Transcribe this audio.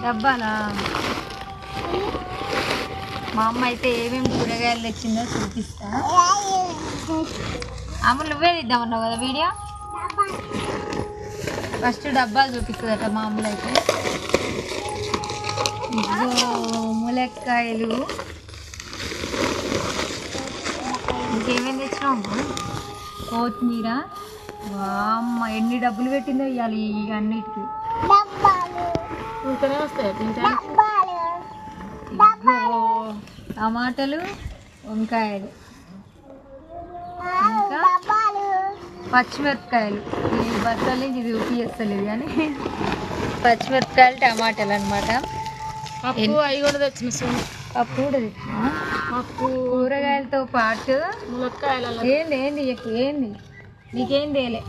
డబ్బాలా? మా అమ్మ అయితే ఏమేమి కూరగాయలు తెచ్చిందో చూపిస్తా. అమ్మ నువ్వే తీద్దామన్నావు కదా వీడియో. ఫస్ట్ డబ్బాలు చూపిస్తుందట మా అమ్మలు అయితే. ములక్కాయలు, ఇంకేమేమి తెచ్చినావు? కొత్తిమీర. అమ్మ ఎన్ని డబ్బులు పెట్టిందో ఇవ్వాలి ఈ అన్నిటికి. ఊరికనే వస్తాయి తింటానికి. టమాటాలు, వంకాయలు, ఇంకా పచ్చిమిరపకాయలు. ఈ బట్టల నుంచి ఇది తీయస్తలేదు కానీ పచ్చిమిరపకాయలు, టమాటాలు అనమాట. పప్పు అవి కూడా తెచ్చిన. పప్పు కూడా తెచ్చిన. పప్పు కూరగాయలతో పాటు ములక్కాయలు. ఏంది ఏంది నీకేం తేలే?